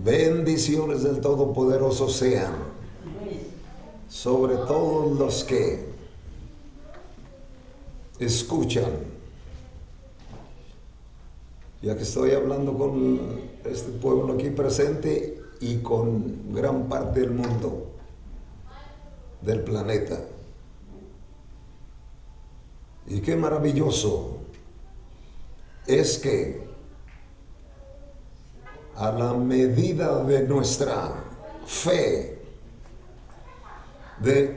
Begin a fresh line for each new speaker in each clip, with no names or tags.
Bendiciones del Todopoderoso sean sobre todos los que escuchan. Ya que estoy hablando con este pueblo aquí presente y con gran parte del mundo, del planeta. Y qué maravilloso es que a la medida de nuestra fe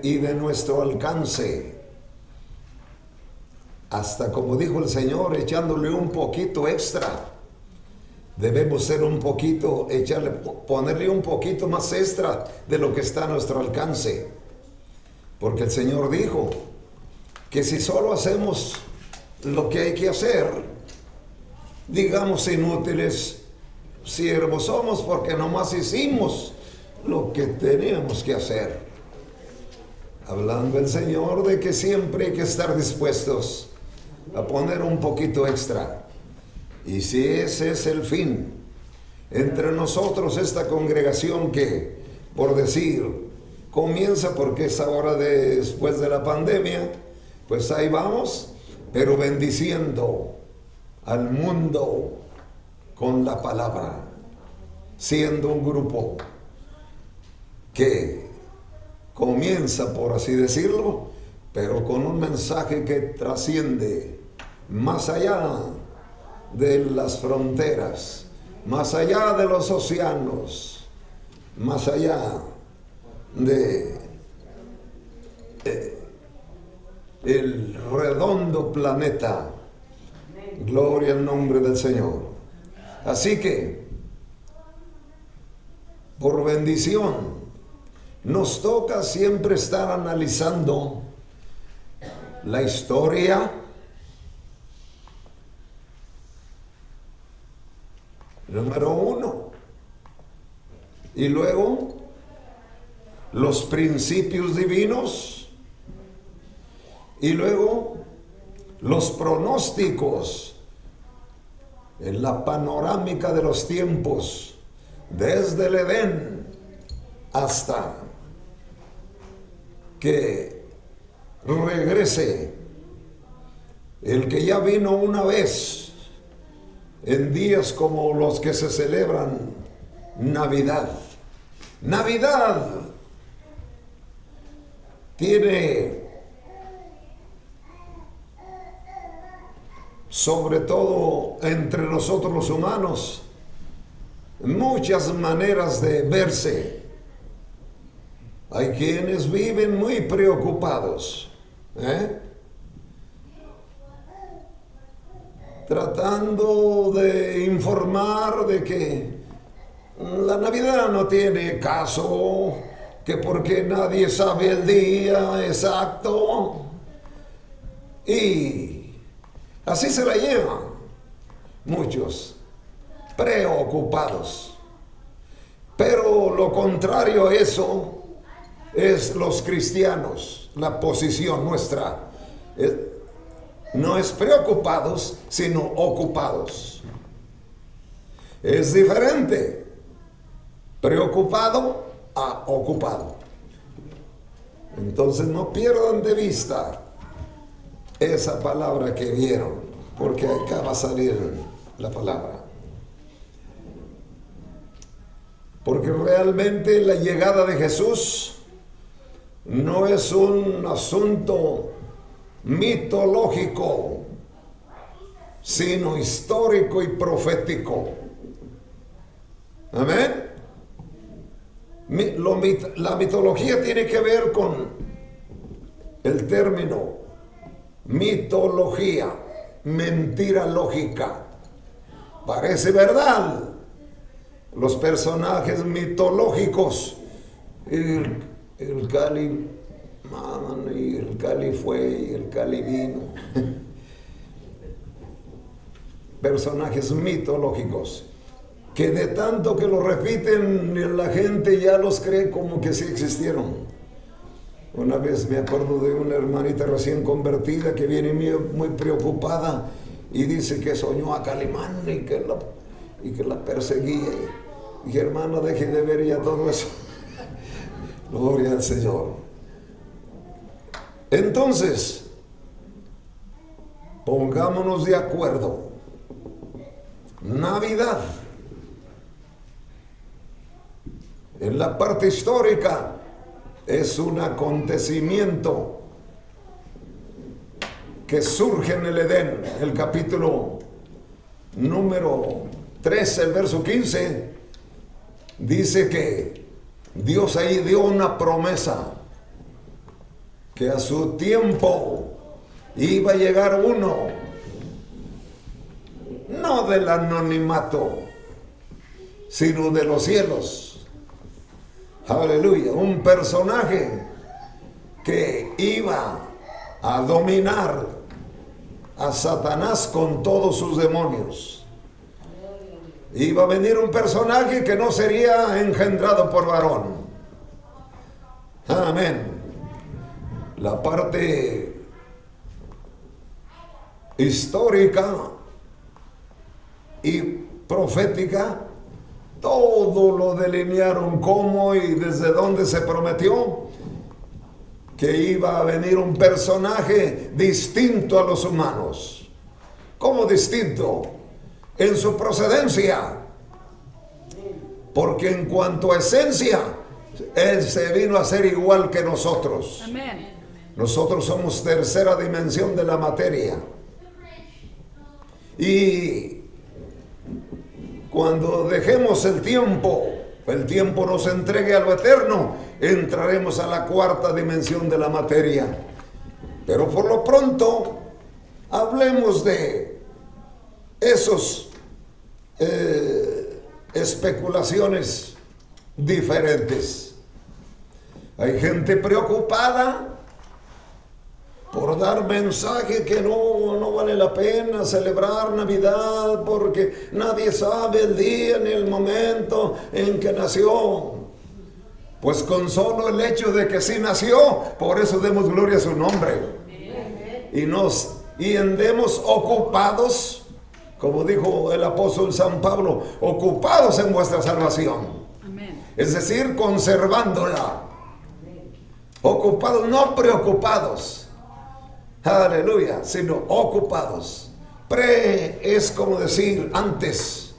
y de nuestro alcance, hasta como dijo el Señor, echándole un poquito extra, debemos ser un poquito, ponerle un poquito más extra de lo que está a nuestro alcance. Porque el Señor dijo que si solo hacemos lo que hay que hacer, digamos inútiles siervos somos, porque nomás hicimos lo que teníamos que hacer. Hablando el Señor de que siempre hay que estar dispuestos a poner un poquito extra. Y si ese es el fin, entre nosotros esta congregación que, por decir, comienza porque es ahora después de la pandemia, pues ahí vamos, pero bendiciendo al mundo con la palabra, siendo un grupo que comienza, por así decirlo, pero con un mensaje que trasciende más allá de las fronteras, más allá de los océanos, más allá de el redondo planeta. Gloria al nombre del Señor. Así que, por bendición, nos toca siempre estar analizando la historia, número uno, y luego los principios divinos, y luego los pronósticos en la panorámica de los tiempos, desde el Edén hasta que regrese el que ya vino una vez en días como los que se celebran Navidad. Navidad tiene, sobre todo entre nosotros los humanos, muchas maneras de verse. Hay quienes viven muy preocupados, tratando de informar de que la Navidad no tiene caso, que porque nadie sabe el día exacto, y así se la llevan muchos, preocupados. Pero lo contrario a eso es los cristianos. La posición nuestra no es preocupados, sino ocupados. Es diferente preocupado a ocupado. Entonces no pierdan de vista esa palabra que vieron, porque acá va a salir la palabra. Porque realmente la llegada de Jesús no es un asunto mitológico, sino histórico y profético. Amén. La mitología tiene que ver con el término mitología, mentira lógica. Parece verdad. Los personajes mitológicos, el Cali, y el Cali fue, y el Cali vino. Personajes mitológicos que de tanto que lo repiten, la gente ya los cree como que sí existieron. Una vez me acuerdo de una hermanita recién convertida que viene muy preocupada y dice que soñó a Calimán y que la perseguía. Dije, hermano, deje de ver ya todo eso. Gloria al Señor. Entonces, pongámonos de acuerdo. Navidad, en la parte histórica, es un acontecimiento que surge en el Edén. El capítulo número 13, el verso 15, dice que Dios ahí dio una promesa, que a su tiempo iba a llegar uno, no del anonimato, sino de los cielos. Aleluya, un personaje que iba a dominar a Satanás con todos sus demonios. Iba a venir un personaje que no sería engendrado por varón. Amén. La parte histórica y profética, todo lo delinearon cómo y desde dónde se prometió que iba a venir un personaje distinto a los humanos. ¿Cómo distinto? En su procedencia. Porque en cuanto a esencia, Él se vino a ser igual que nosotros.
Amén.
Nosotros somos tercera dimensión de la materia. Y cuando dejemos el tiempo nos entregue a lo eterno, entraremos a la cuarta dimensión de la materia. Pero por lo pronto, hablemos de esos especulaciones diferentes. Hay gente preocupada por dar mensaje que no vale la pena celebrar Navidad porque nadie sabe el día ni el momento en que nació. Pues con solo el hecho de que sí nació, por eso demos gloria a su nombre. Y andemos ocupados, como dijo el apóstol San Pablo, ocupados en vuestra salvación.
Amén. Es
decir, conservándola. Ocupados, no preocupados. Aleluya, sino ocupados. Pre es como decir antes.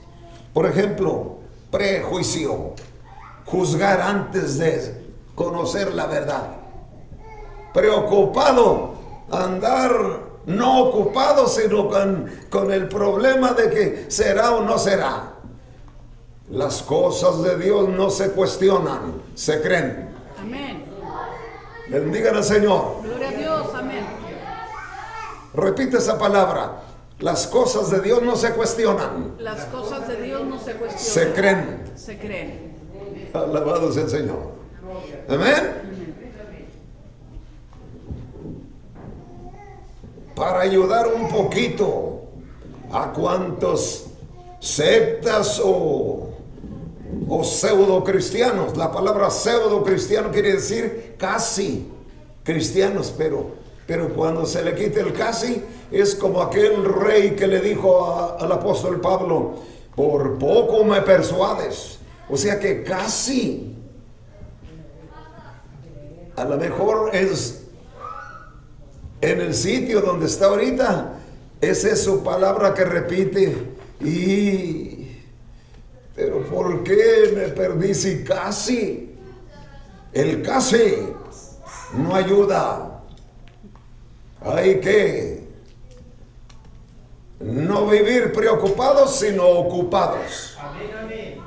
Por ejemplo, prejuicio. Juzgar antes de conocer la verdad. Preocupado, andar no ocupado, sino con el problema de que será o no será. Las cosas de Dios no se cuestionan, se creen.
Amén.
Bendigan al Señor.
Gloria a Dios, amén.
Repite esa palabra. Las cosas de Dios no se cuestionan.
Las cosas de Dios no se cuestionan.
Se creen.
Se creen.
Alabado sea el Señor. Amén. Para ayudar un poquito a cuantos sectas o pseudo cristianos. La palabra pseudo cristiano quiere decir casi cristianos, pero cuando se le quite el casi, es como aquel rey que le dijo al apóstol Pablo, por poco me persuades. O sea que casi, a lo mejor es en el sitio donde está ahorita, esa es su palabra que repite. Pero ¿por qué me perdí si casi? El casi no ayuda. Hay que no vivir preocupados, sino ocupados. Amén.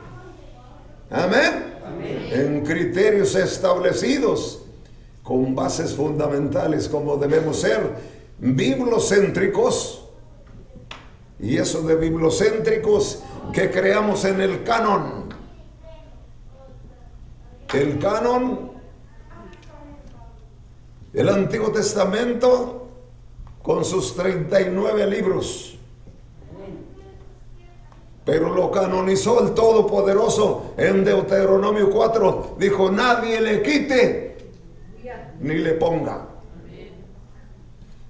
Amén. Amén. En criterios establecidos, con bases fundamentales, como debemos ser bibliocéntricos. Y eso de bibliocéntricos, que creamos en el canon. El canon, el Antiguo Testamento, con sus 39 libros. Pero lo canonizó el Todopoderoso en Deuteronomio 4. Dijo, nadie le quite ni le ponga.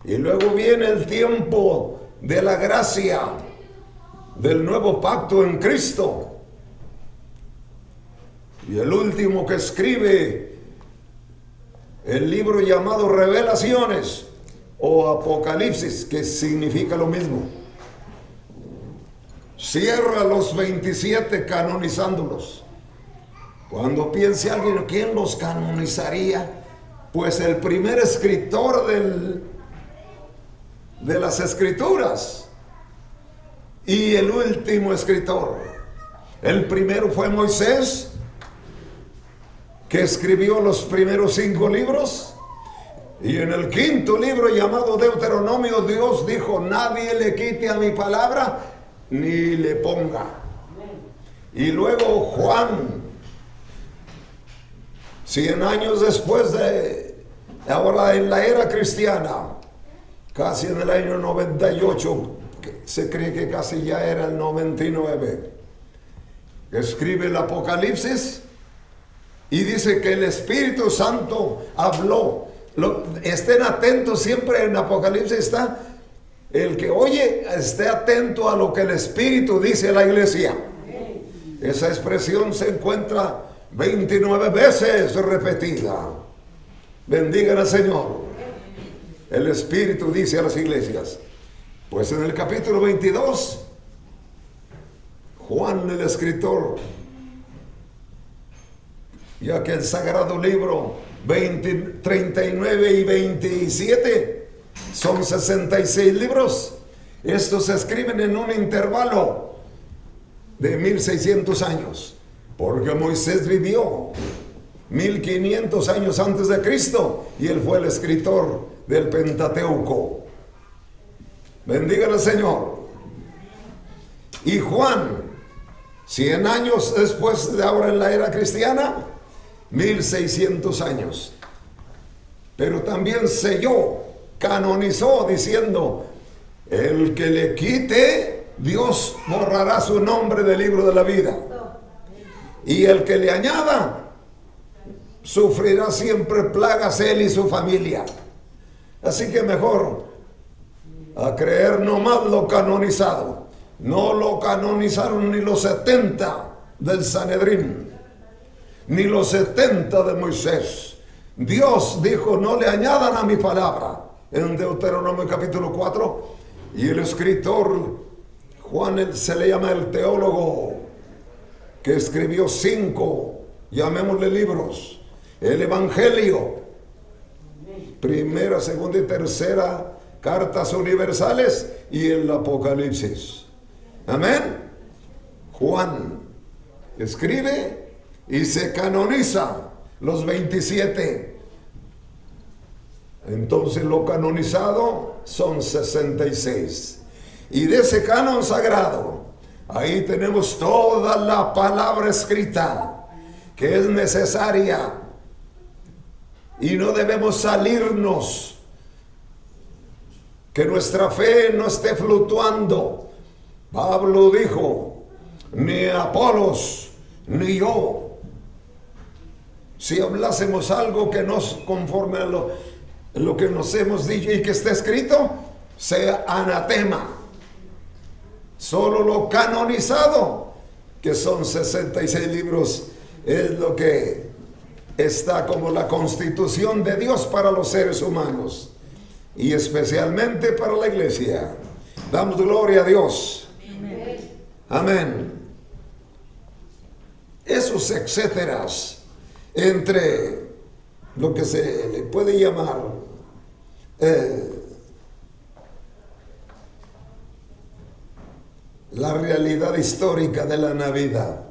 Y luego viene el tiempo de la gracia, del nuevo pacto en Cristo. Y el último que escribe el libro llamado Revelaciones o Apocalipsis, que significa lo mismo. Cierra los 27 canonizándolos. Cuando piense alguien, ¿quién los canonizaría? Pues el primer escritor de las escrituras y el último escritor. El primero fue Moisés, que escribió los primeros 5 libros. Y en el 5.º libro, llamado Deuteronomio, Dios dijo: nadie le quite a mi palabra ni le ponga. Y luego Juan, 100 años después ahora en la era cristiana, casi en el año 98, se cree que casi ya era el 99, escribe el Apocalipsis y dice que el Espíritu Santo habló. Estén atentos, siempre en Apocalipsis está: el que oye, esté atento a lo que el Espíritu dice a la iglesia. Esa expresión se encuentra 29 veces repetida. Bendigan al Señor. El Espíritu dice a las iglesias. Pues en el capítulo 22, Juan el escritor, ya que el sagrado libro 39 y 27 son 66 libros, estos se escriben en un intervalo de 1600 años, porque Moisés vivió 1500 años antes de Cristo y él fue el escritor del Pentateuco. Bendiga al Señor. Y Juan, 100 años después de ahora en la era cristiana, 1600 años. Pero también selló, canonizó, diciendo: el que le quite, Dios borrará su nombre del libro de la vida. Y el que le añada, sufrirá siempre plagas él y su familia. Así que mejor a creer nomás lo canonizado. No lo canonizaron ni los 70 del Sanedrín, ni los 70 de Moisés. Dios dijo: no le añadan a mi palabra, en Deuteronomio capítulo 4. Y el escritor Juan, se le llama el teólogo, que escribió 5, llamémosle libros: el Evangelio, primera, segunda y tercera cartas universales, y el Apocalipsis. Amén. Juan escribe y se canoniza los 27. Entonces lo canonizado son 66. Y de ese canon sagrado, ahí tenemos toda la palabra escrita que es necesaria. Y no debemos salirnos, que nuestra fe no esté fluctuando. Pablo dijo: ni Apolos ni yo, si hablásemos algo que no conforme a lo que nos hemos dicho y que está escrito, sea anatema. Solo lo canonizado, que son 66 libros, es lo que está como la constitución de Dios para los seres humanos y especialmente para la iglesia. Damos gloria a Dios. Amén. Esos etcéteras entre lo que se le puede llamar la realidad histórica de la Navidad.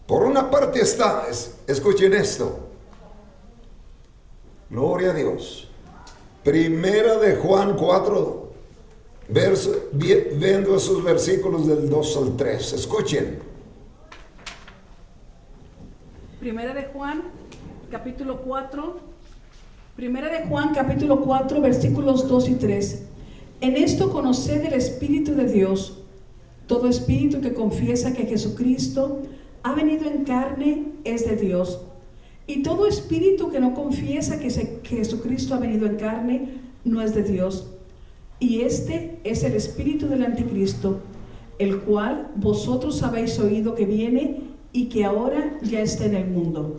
Por una parte está, escuchen esto, gloria a Dios, primera de Juan 4, viendo esos versículos del 2 al 3, escuchen.
Primera de Juan, capítulo 4. Primera de Juan, capítulo 4, versículos 2 y 3. En esto conoced el Espíritu de Dios. Todo espíritu que confiesa que Jesucristo ha venido en carne es de Dios. Y todo espíritu que no confiesa que Jesucristo ha venido en carne no es de Dios. Y este es el espíritu del anticristo, el cual vosotros habéis oído que viene y que ahora ya está en el mundo.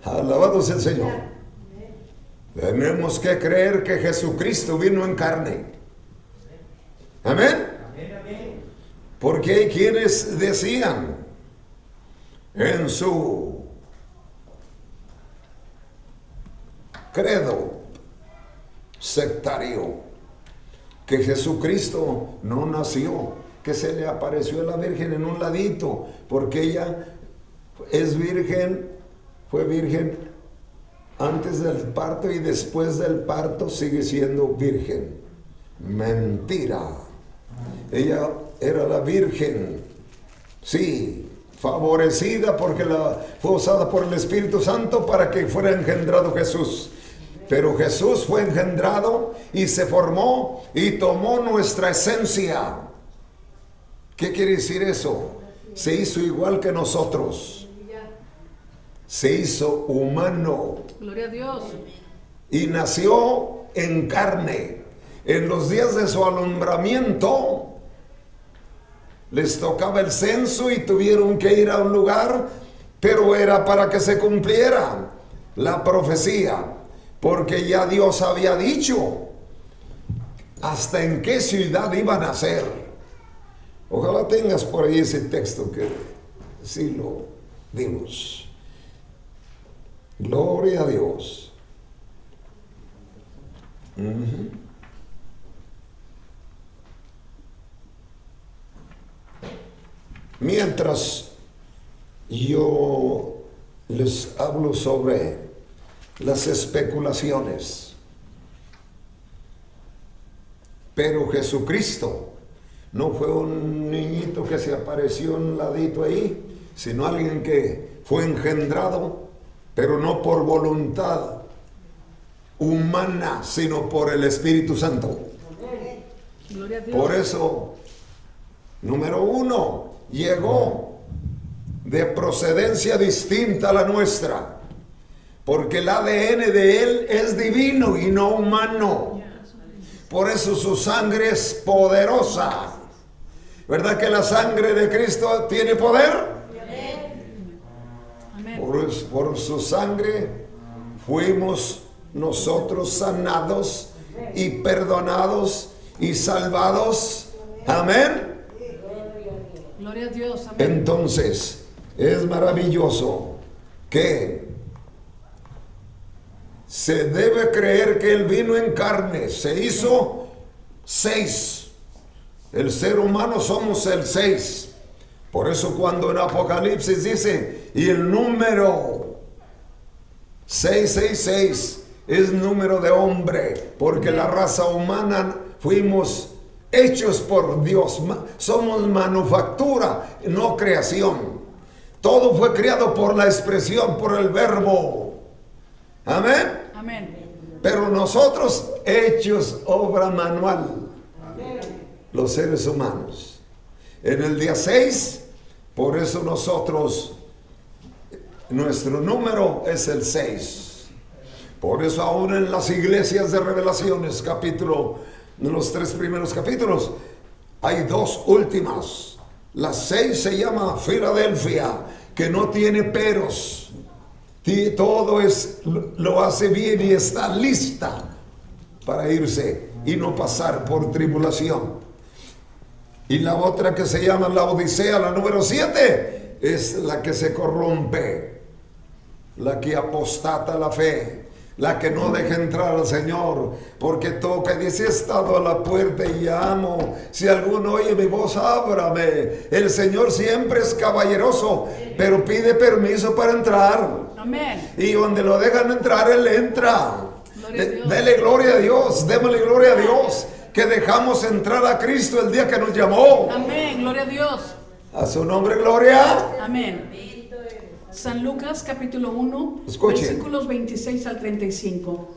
Alabado sea el Señor. Tenemos que creer que Jesucristo vino en carne. Amén. Porque hay quienes decían en su credo sectario que Jesucristo no nació, que se le apareció a la Virgen en un ladito, porque ella es virgen, fue virgen antes del parto y después del parto sigue siendo virgen. Mentira. Ella era la Virgen, sí, favorecida porque fue usada por el Espíritu Santo para que fuera engendrado Jesús. Pero Jesús fue engendrado y se formó y tomó nuestra esencia. ¿Qué quiere decir eso? Se hizo igual que nosotros. Se hizo humano.
Gloria a Dios.
Y nació en carne. En los días de su alumbramiento les tocaba el censo y tuvieron que ir a un lugar, pero era para que se cumpliera la profecía, porque ya Dios había dicho hasta en qué ciudad iban a nacer. Ojalá tengas por ahí ese texto que sí lo dimos. Gloria a Dios. Mientras yo les hablo sobre las especulaciones, pero Jesucristo no fue un niñito que se apareció un ladito ahí, sino alguien que fue engendrado, pero no por voluntad humana, sino por el Espíritu Santo.
Gloria a Dios.
Por eso, número uno, llegó de procedencia distinta a la nuestra, porque el ADN de él es divino y no humano. Por eso su sangre es poderosa. ¿Verdad que la sangre de Cristo tiene poder? Por su sangre fuimos nosotros sanados y perdonados y salvados. Amén.
Gloria a Dios. Amén.
Entonces, es maravilloso que se debe creer que Él vino en carne, se hizo 6. El ser humano somos el 6. Por eso cuando en Apocalipsis dice, y el número 666 es número de hombre, porque la raza humana fuimos hechos por Dios, somos manufactura, no creación. Todo fue creado por la expresión, por el verbo. Amén.
Amén.
Pero nosotros hechos obra manual. Amén. Los seres humanos. En el día 6, por eso nosotros, nuestro número es el 6. Por eso aún en las iglesias de Revelaciones, los 3 primeros capítulos, hay 2 últimas. La 6 se llama Filadelfia, que no tiene peros. Todo lo hace bien y está lista para irse y no pasar por tribulación. Y la otra que se llama la Odisea, la número 7, es la que se corrompe, la que apostata la fe, la que no deja entrar al Señor, porque toca y dice, he estado a la puerta y llamo, si alguno oye mi voz, ábrame. El Señor siempre es caballeroso, pero pide permiso para entrar.
Amén.
Y donde lo dejan entrar, Él entra. Dele gloria a Dios, démosle gloria a Dios, que dejamos entrar a Cristo el día que nos llamó.
Amén, gloria a Dios.
A su nombre, gloria.
Amén. San Lucas capítulo 1,
Escuchen.
versículos 26 al 35.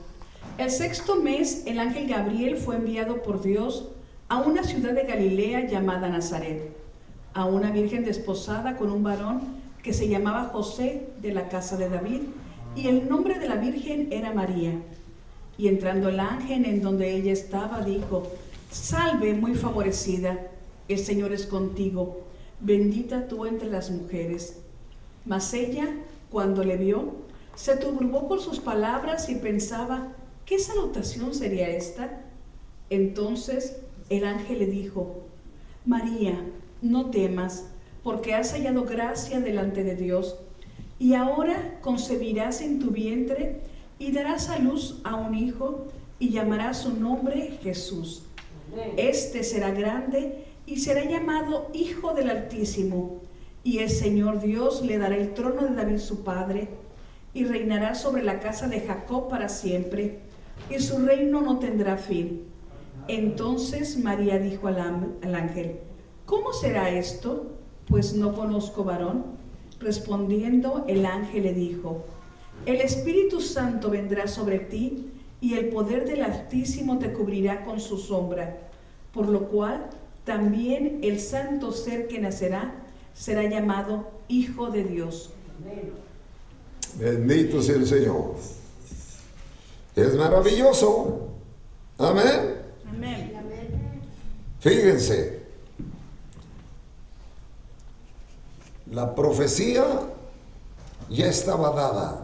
El 6º mes, el ángel Gabriel fue enviado por Dios a una ciudad de Galilea llamada Nazaret, a una virgen desposada con un varón que se llamaba José, de la casa de David, y el nombre de la virgen era María. Y entrando el ángel en donde ella estaba, dijo, Salve muy favorecida, el Señor es contigo, bendita tú entre las mujeres. Mas ella, cuando le vio, se turbó por sus palabras y pensaba, ¿qué salutación sería esta? Entonces el ángel le dijo, María, no temas, porque has hallado gracia delante de Dios, y ahora concebirás en tu vientre y darás a luz a un hijo, y llamarás su nombre Jesús. Este será grande y será llamado Hijo del Altísimo, y el Señor Dios le dará el trono de David su padre, y reinará sobre la casa de Jacob para siempre, y su reino no tendrá fin. Entonces María dijo al ángel, ¿cómo será esto? Pues no conozco varón. Respondiendo el ángel le dijo, el Espíritu Santo vendrá sobre ti, y el poder del Altísimo te cubrirá con su sombra, por lo cual también el santo ser que nacerá será llamado Hijo de Dios.
Bendito sea el Señor. Es maravilloso. Amén.
Amén.
Fíjense, la profecía ya estaba dada.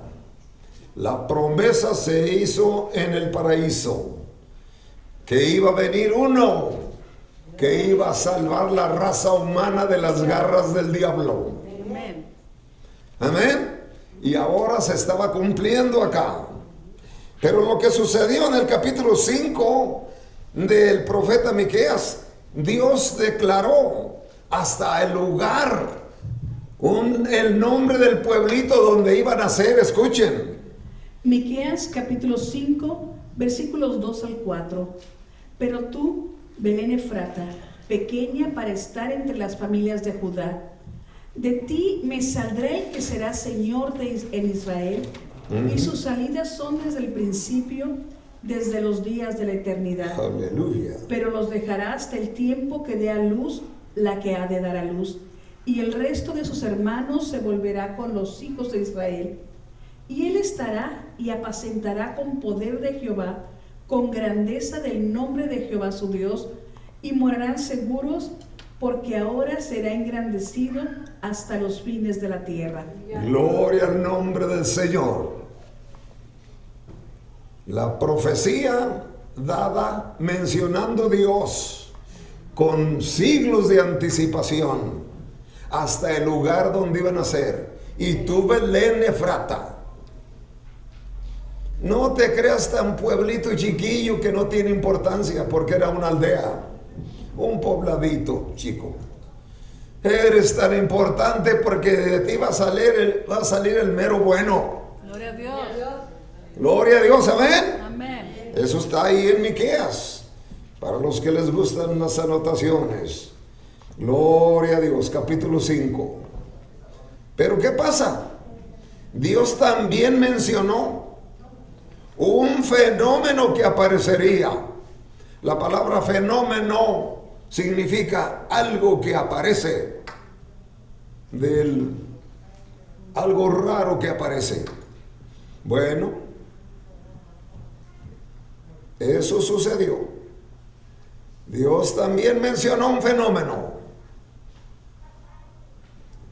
La promesa se hizo en el paraíso, que iba a venir uno que iba a salvar la raza humana de las garras del diablo.
Amén.
Amén. Y ahora se estaba cumpliendo acá. Pero lo que sucedió en el capítulo 5 del profeta Miqueas, Dios declaró hasta el lugar, el nombre del pueblito donde iban a nacer. Escuchen.
Miqueas capítulo 5, versículos 2 al 4. Pero tú, Belén Efrata, pequeña para estar entre las familias de Judá, de ti me saldrá el que será Señor en Israel, y sus salidas son desde el principio, desde los días de la eternidad.
Aleluya.
Pero los dejará hasta el tiempo que dé a luz la que ha de dar a luz, y el resto de sus hermanos se volverá con los hijos de Israel. Y él estará y apacentará con poder de Jehová, con grandeza del nombre de Jehová su Dios, y morarán seguros, porque ahora será engrandecido hasta los fines de la tierra.
Gloria al nombre del Señor. La profecía dada mencionando Dios con siglos de anticipación hasta el lugar donde iban a ser. Y tú, Belén Efrata, no te creas tan pueblito chiquillo que no tiene importancia, porque era una aldea, un pobladito chico. Eres tan importante porque de ti va a salir el mero bueno.
Gloria a Dios.
Gloria a Dios, amén.
Amén.
Eso está ahí en Miqueas, para los que les gustan las anotaciones. Gloria a Dios, capítulo 5. Pero ¿qué pasa? Dios también mencionó un fenómeno que aparecería. La palabra fenómeno significa algo que aparece, algo raro que aparece. Bueno, eso sucedió. Dios también mencionó un fenómeno.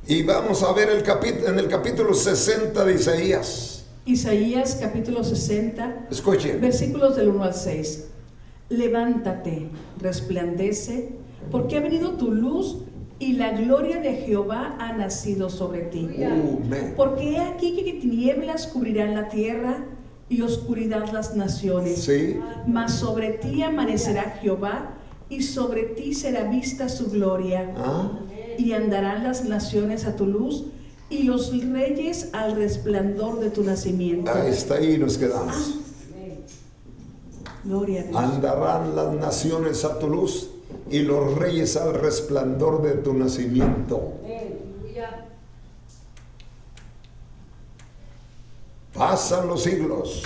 Y vamos a ver en el capítulo 60 de Isaías.
Isaías capítulo 60,
Escuchen.
versículos del 1 al 6. Levántate, resplandece, porque ha venido tu luz y la gloria de Jehová ha nacido sobre ti.
Amén.
Porque he aquí que tinieblas cubrirán la tierra y oscuridad las naciones.
Sí.
Mas sobre ti amanecerá Jehová y sobre ti será vista su gloria. Y andarán las naciones a tu luz y los reyes al resplandor de tu nacimiento.
Ahí está, ahí nos quedamos.
Gloria a Dios.
Andarán las naciones a tu luz y los reyes al resplandor de tu nacimiento. Pasan los siglos,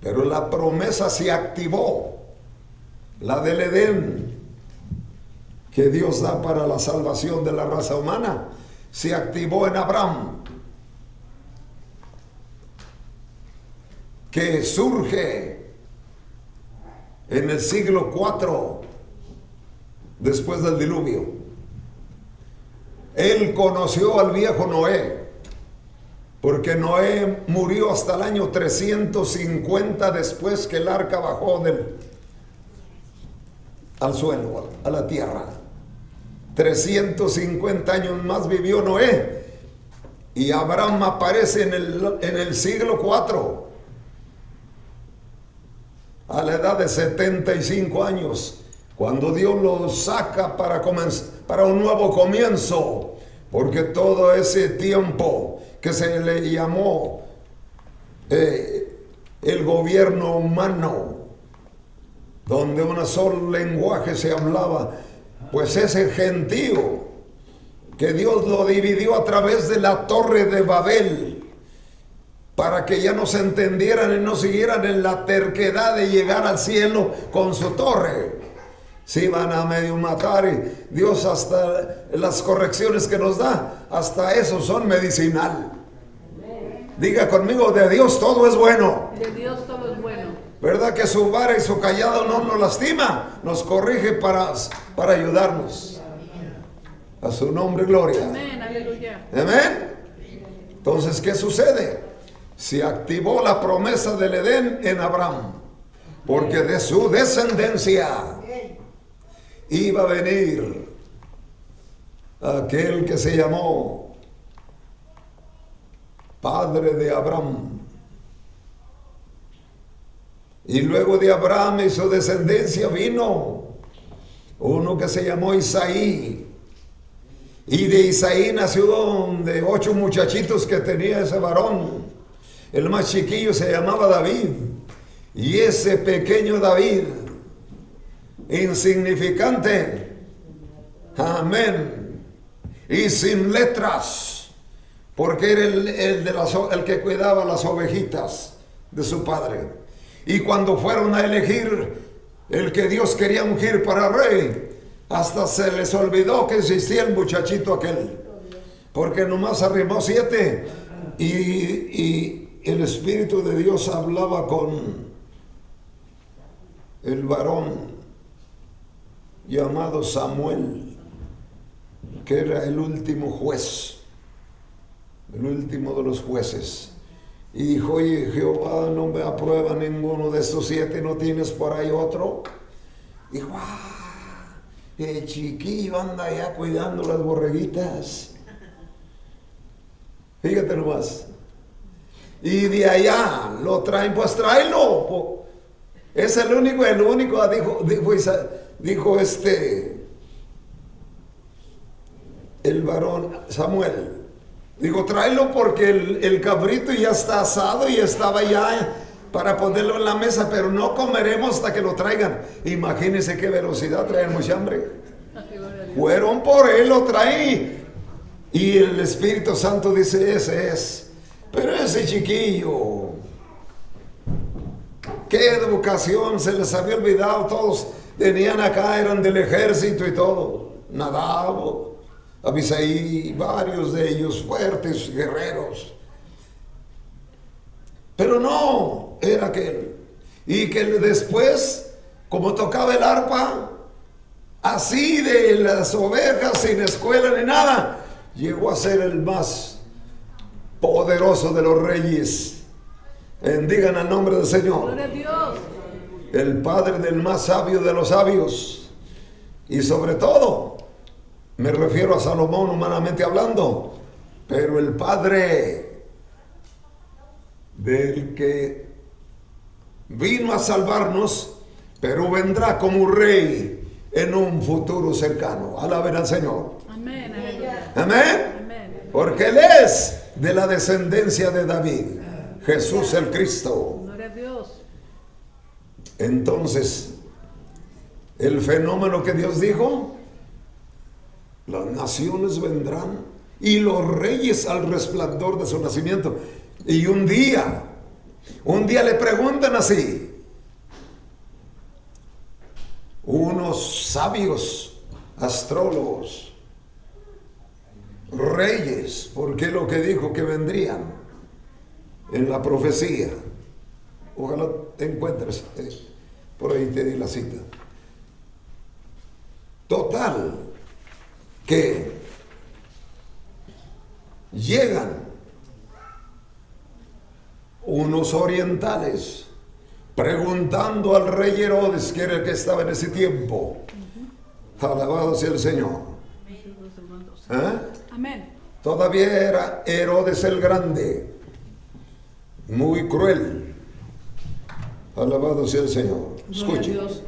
pero la promesa se activó, la del Edén, que Dios da para la salvación de la raza humana, se activó en Abraham, que surge en el siglo 4 después del diluvio. Él conoció al viejo Noé, porque Noé murió hasta el año 350 después que el arca bajó al suelo, a la tierra. 350 años más vivió Noé, y Abraham aparece en el siglo 4 a la edad de 75 años, cuando Dios lo saca para un nuevo comienzo, porque todo ese tiempo que se le llamó el gobierno humano, donde un solo lenguaje se hablaba, pues ese gentío que Dios lo dividió a través de la torre de Babel, para que ya no se entendieran y no siguieran en la terquedad de llegar al cielo con su torre. Se iban a medio matar, y Dios, hasta las correcciones que nos da, hasta eso son medicinal. Diga conmigo, de Dios todo es bueno.
De Dios todo es bueno.
¿Verdad que su vara y su callado no nos lastima? Nos corrige para ayudarnos. A su nombre, gloria.
Amén, aleluya.
Amén. Entonces, ¿qué sucede? Se activó la promesa del Edén en Abraham, porque de su descendencia iba a venir aquel que se llamó padre de Abraham. Y luego de Abraham y su descendencia vino uno que se llamó Isaí. Y de Isaí nació de 8 muchachitos que tenía ese varón. El más chiquillo se llamaba David. Y ese pequeño David, insignificante, amén, y sin letras, porque era el que cuidaba las ovejitas de su padre. Y cuando fueron a elegir el que Dios quería ungir para rey, hasta se les olvidó que existía el muchachito aquel, porque nomás arrimó 7 y el Espíritu de Dios hablaba con el varón llamado Samuel, que era el último juez, el último de los jueces. Y dijo: oye, Jehová no me aprueba ninguno de estos 7, ¿no tienes por ahí otro? Dijo: el chiquillo anda allá cuidando las borreguitas. Fíjate nomás. Y de allá lo traen, pues tráelo. Es el único, dijo el varón Samuel. Digo, tráelo porque el cabrito ya está asado y estaba ya para ponerlo en la mesa, pero no comeremos hasta que lo traigan. Imagínense qué velocidad, traen mucha hambre. Fueron por él, lo traí. Y el Espíritu Santo dice: ese es. Pero ese chiquillo, qué educación, se les había olvidado. Todos tenían acá, eran del ejército y todo. Nadab, Abisaí, varios de ellos fuertes, guerreros. Pero no, era aquel. Y que después, como tocaba el arpa, así de las ovejas, sin escuela ni nada, llegó a ser el más poderoso de los reyes. Bendigan al nombre del Señor.
Gloria a Dios.
El padre del más sabio de los sabios. Y sobre todo, me refiero a Salomón humanamente hablando, pero el padre del que vino a salvarnos, pero vendrá como rey en un futuro cercano. Alaben al Señor.
Amén, aleluya.
Amén.
Amén.
Porque Él es de la descendencia de David, Jesús el Cristo.
Gloria a Dios.
Entonces, el fenómeno que Dios dijo: las naciones vendrán y los reyes al resplandor de su nacimiento. Y un día le preguntan así unos sabios astrólogos: reyes, porque lo que dijo que vendrían en la profecía. Ojalá te encuentres Por ahí te di la cita. Total, que llegan unos orientales preguntando al rey Herodes, que era el que estaba en ese tiempo. Alabado sea el Señor. ¿Eh?
Amén.
Todavía era Herodes el Grande, muy cruel. Alabado sea el Señor.
Gloria a
Escuchen.
Dios.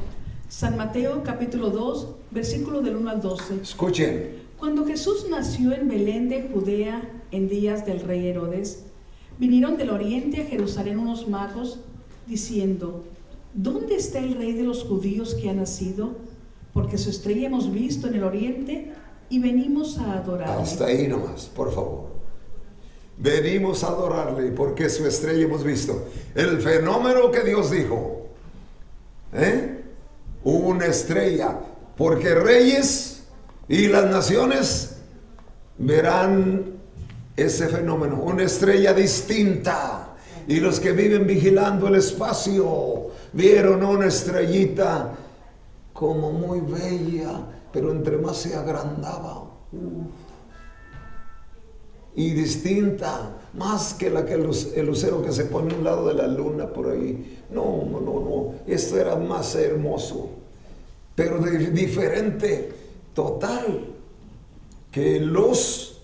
San Mateo capítulo 2, versículo del 1 al 12.
Escuchen.
Cuando Jesús nació en Belén de Judea en días del rey Herodes, vinieron del oriente a Jerusalén unos magos diciendo: ¿Dónde está el rey de los judíos que ha nacido? Porque su estrella hemos visto en el oriente y venimos a adorarle.
Hasta ahí nomás, por favor. Venimos a adorarle porque su estrella hemos visto. El fenómeno que Dios dijo. Una estrella. Porque reyes y las naciones verán ese fenómeno. Una estrella distinta. Y los que viven vigilando el espacio vieron una estrellita como muy bella, pero entre más se agrandaba. Y distinta, más que la que el lucero que se pone a un lado de la luna por ahí. No. Esto era más hermoso, pero diferente. Total, que los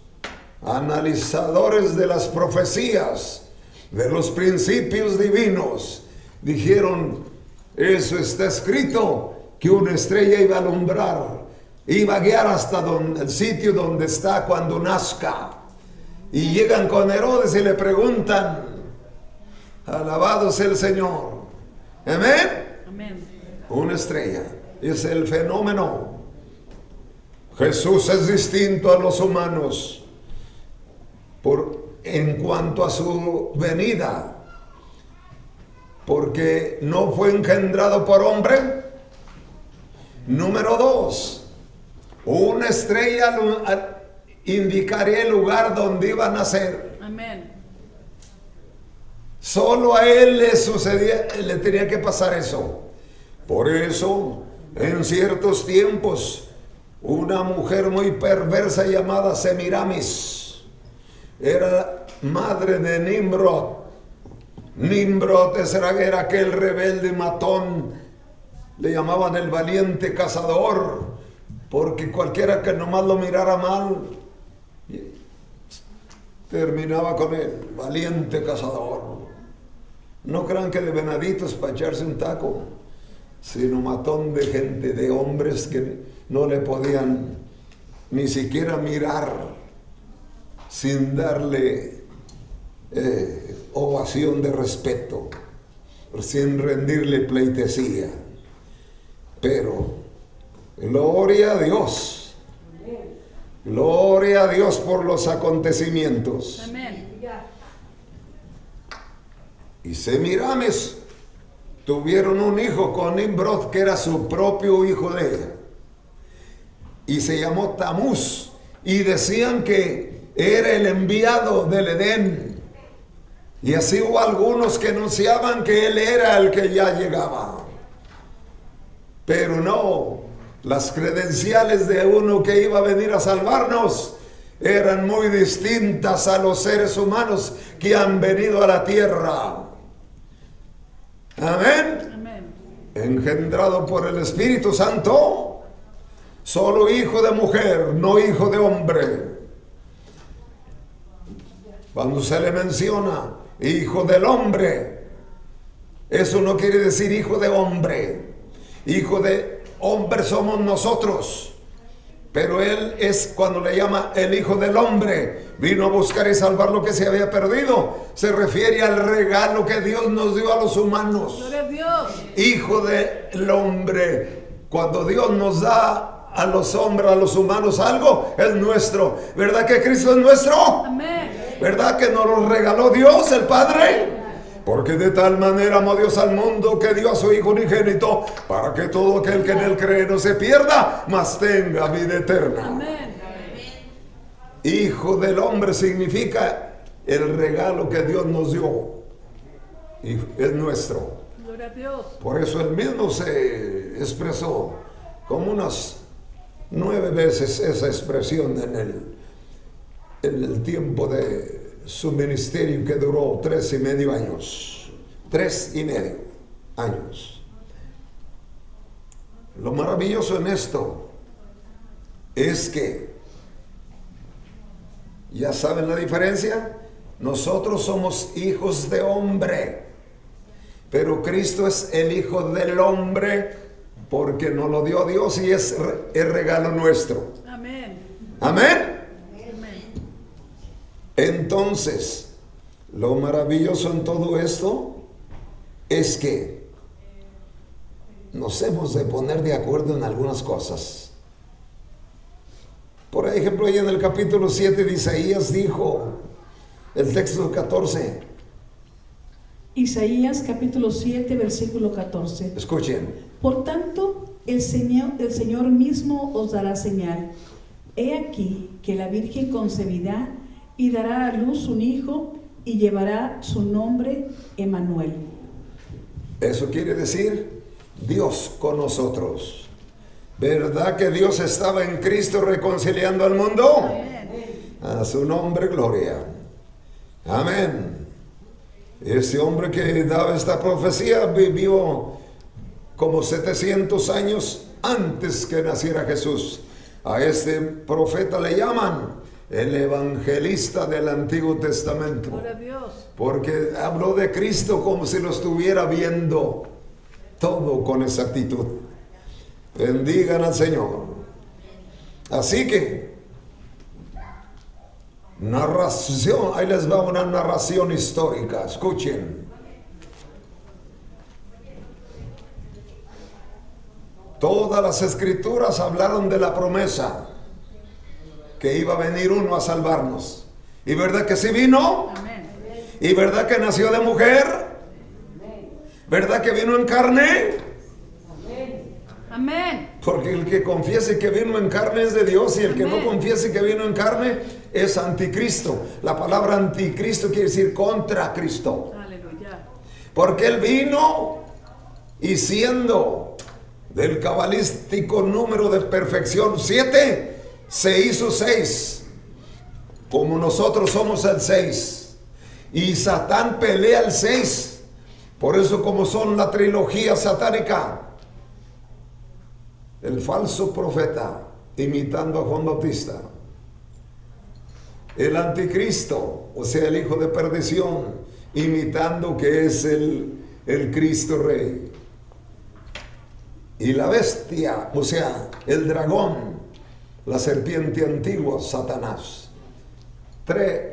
analizadores de las profecías, de los principios divinos, dijeron: eso está escrito, que una estrella iba a alumbrar, iba a guiar hasta el sitio donde está cuando nazca. Y llegan con Herodes y le preguntan: alabado sea el Señor. Amén.
Amén.
Una estrella es el fenómeno. Jesús es distinto a los humanos en cuanto a su venida, porque no fue engendrado por hombre. Número 2, una estrella indicaría el lugar donde iba a nacer.
Amén.
Solo a él le tenía que pasar eso. Por eso, en ciertos tiempos, una mujer muy perversa llamada Semiramis era madre de Nimrod. Nimrod era aquel rebelde matón. Le llamaban el valiente cazador, porque cualquiera que nomás lo mirara mal terminaba con él. Valiente cazador. No crean que de venaditos para echarse un taco, sino matón de gente, de hombres que no le podían ni siquiera mirar sin darle ovación de respeto, sin rendirle pleitesía. Pero gloria a Dios, gloria a Dios por los acontecimientos.
Amén.
Y Semiramis tuvieron un hijo con Nimrod, que era su propio hijo de ella, y se llamó Tamuz, y decían que era el enviado del Edén. Y así hubo algunos que anunciaban que él era el que ya llegaba. Pero no, las credenciales de uno que iba a venir a salvarnos eran muy distintas a los seres humanos que han venido a la tierra. Amén.
Amén.
Engendrado por el Espíritu Santo, solo hijo de mujer, no hijo de hombre. Cuando se le menciona hijo del hombre, eso no quiere decir hijo de hombre. Hijo de hombre somos nosotros, pero él es, cuando le llama el hijo del hombre, vino a buscar y salvar lo que se había perdido. Se refiere al regalo que Dios nos dio a los humanos.
Gloria a Dios.
Hijo del hombre. Cuando Dios nos da a los hombres, a los humanos algo, es nuestro. ¿Verdad que Cristo es nuestro?
Amén.
¿Verdad que nos lo regaló Dios el Padre? Porque de tal manera amó Dios al mundo que dio a su Hijo unigénito, para que todo aquel que en él cree no se pierda, mas tenga vida eterna.
Amén.
Hijo del hombre significa el regalo que Dios nos dio. Y es nuestro.
Gloria a Dios.
Por eso él mismo se expresó como unas 9 veces esa expresión en el tiempo de su ministerio, que duró 3,5 años. 3,5 años. Lo maravilloso en esto es que, ¿ya saben la diferencia? Nosotros somos hijos de hombre, pero Cristo es el Hijo del hombre porque nos lo dio Dios y es el regalo nuestro.
Amén.
Amén.
Amén.
Entonces, lo maravilloso en todo esto es que nos hemos de poner de acuerdo en algunas cosas. Por ejemplo, ahí en el capítulo 7 de Isaías dijo, el texto 14.
Isaías capítulo 7, versículo 14.
Escuchen.
Por tanto, el Señor mismo os dará señal. He aquí que la Virgen concebirá y dará a luz un hijo y llevará su nombre Emmanuel.
Eso quiere decir Dios con nosotros. ¿Verdad que Dios estaba en Cristo reconciliando al mundo? A su nombre, gloria. Amén. Ese hombre que daba esta profecía vivió como 700 años antes que naciera Jesús. A este profeta le llaman el evangelista del Antiguo Testamento.
Gloria a Dios.
Porque habló de Cristo como si lo estuviera viendo todo con exactitud. Bendigan al Señor. Así que, narración, ahí les va una narración histórica. Escuchen. Todas las escrituras hablaron de la promesa que iba a venir uno a salvarnos. ¿Y verdad que sí vino?
Amén.
¿Y verdad que nació de mujer? ¿Verdad que vino en carne?
Amén.
Porque el que confiese que vino en carne es de Dios, y el que no confiese que vino en carne es anticristo. La palabra anticristo quiere decir contra Cristo.
Aleluya.
Porque él vino y siendo del cabalístico número de perfección 7, se hizo 6. Como nosotros somos el 6. Y Satán pelea el 6. Por eso, como son la trilogía satánica, el falso profeta imitando a Juan Bautista, el anticristo, o sea, el hijo de perdición, imitando que es el Cristo Rey, y la bestia, o sea, el dragón, la serpiente antigua, Satanás.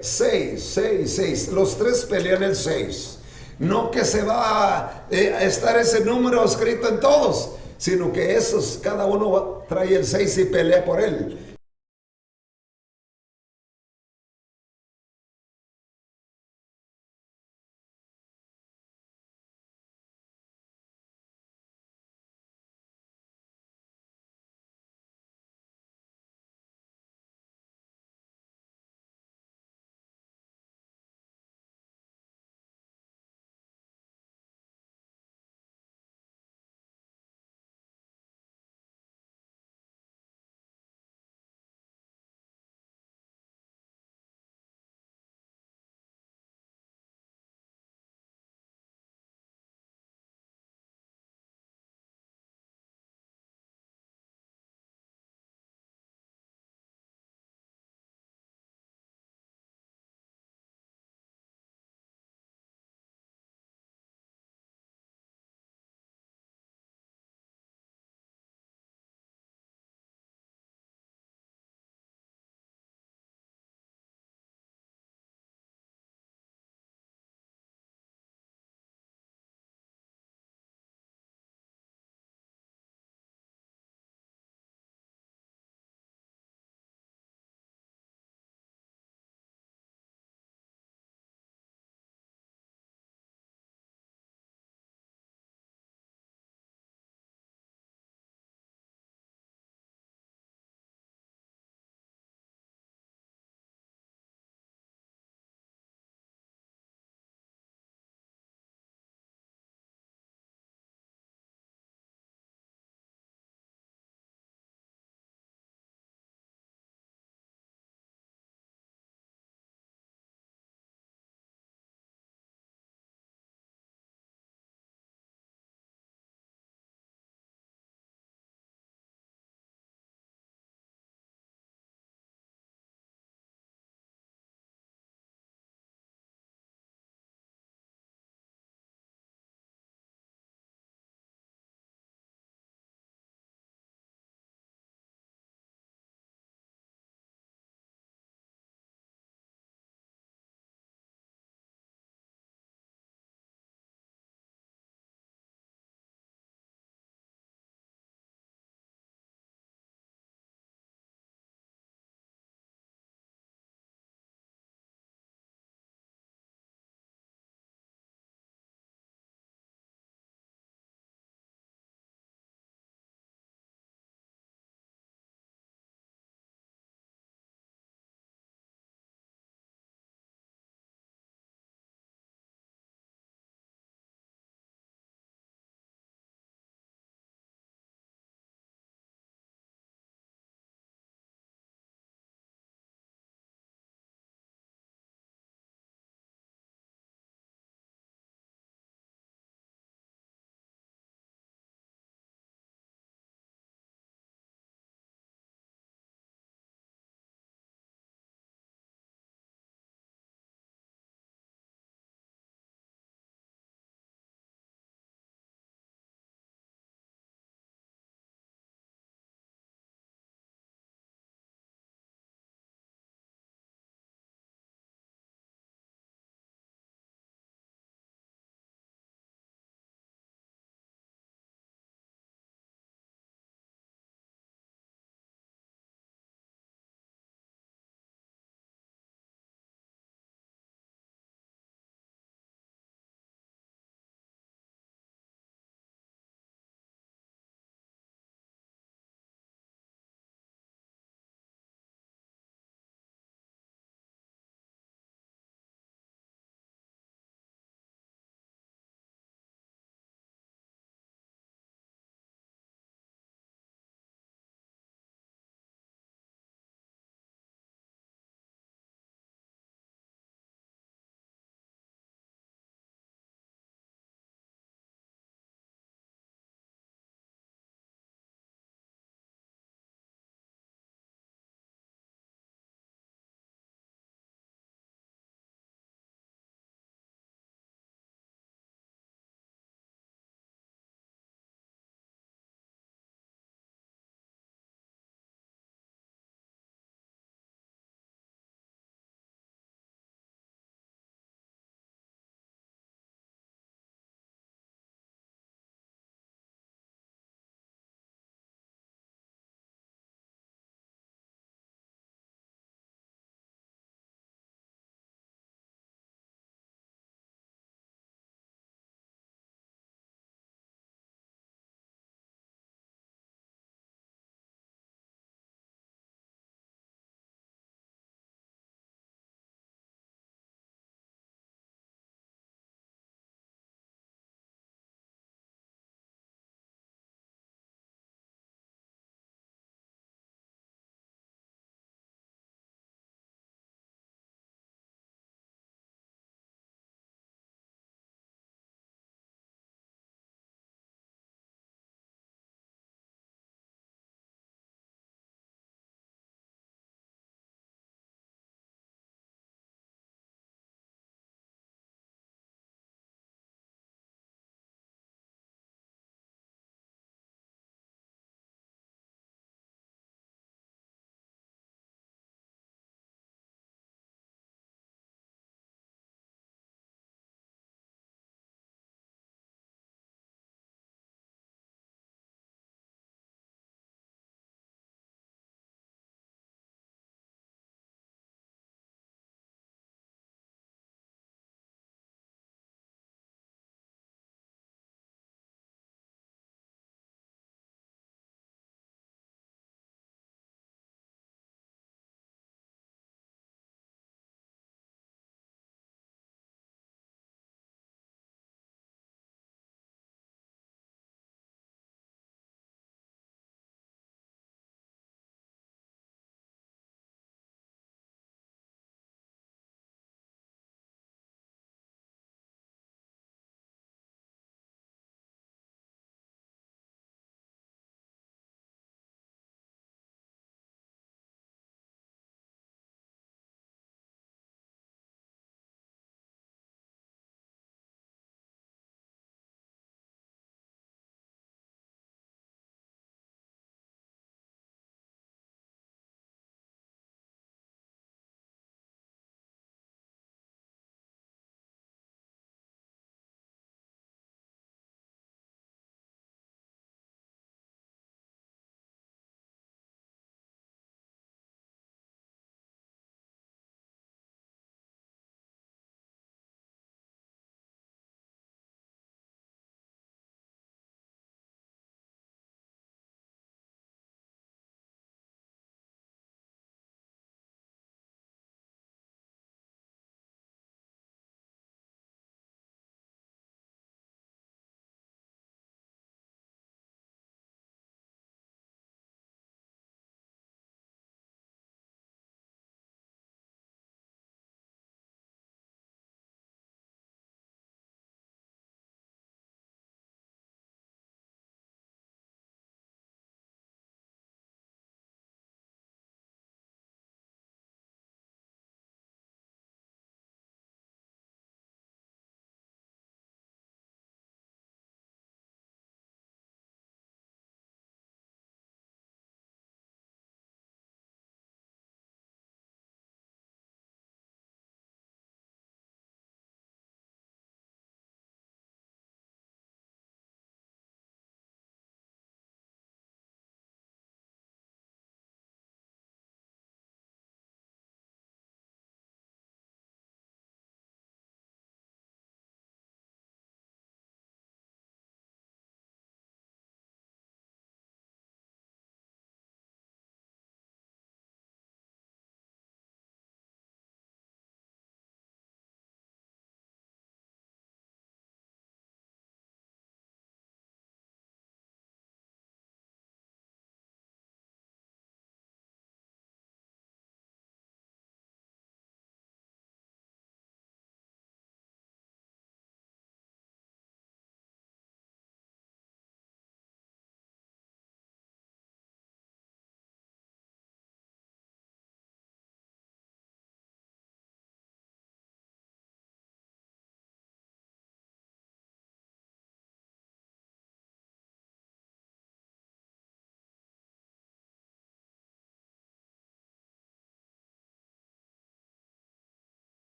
6. Los 3 pelean el 6. No que se va a estar ese número escrito en todos, sino que esos, cada uno trae el 6 y pelea por él.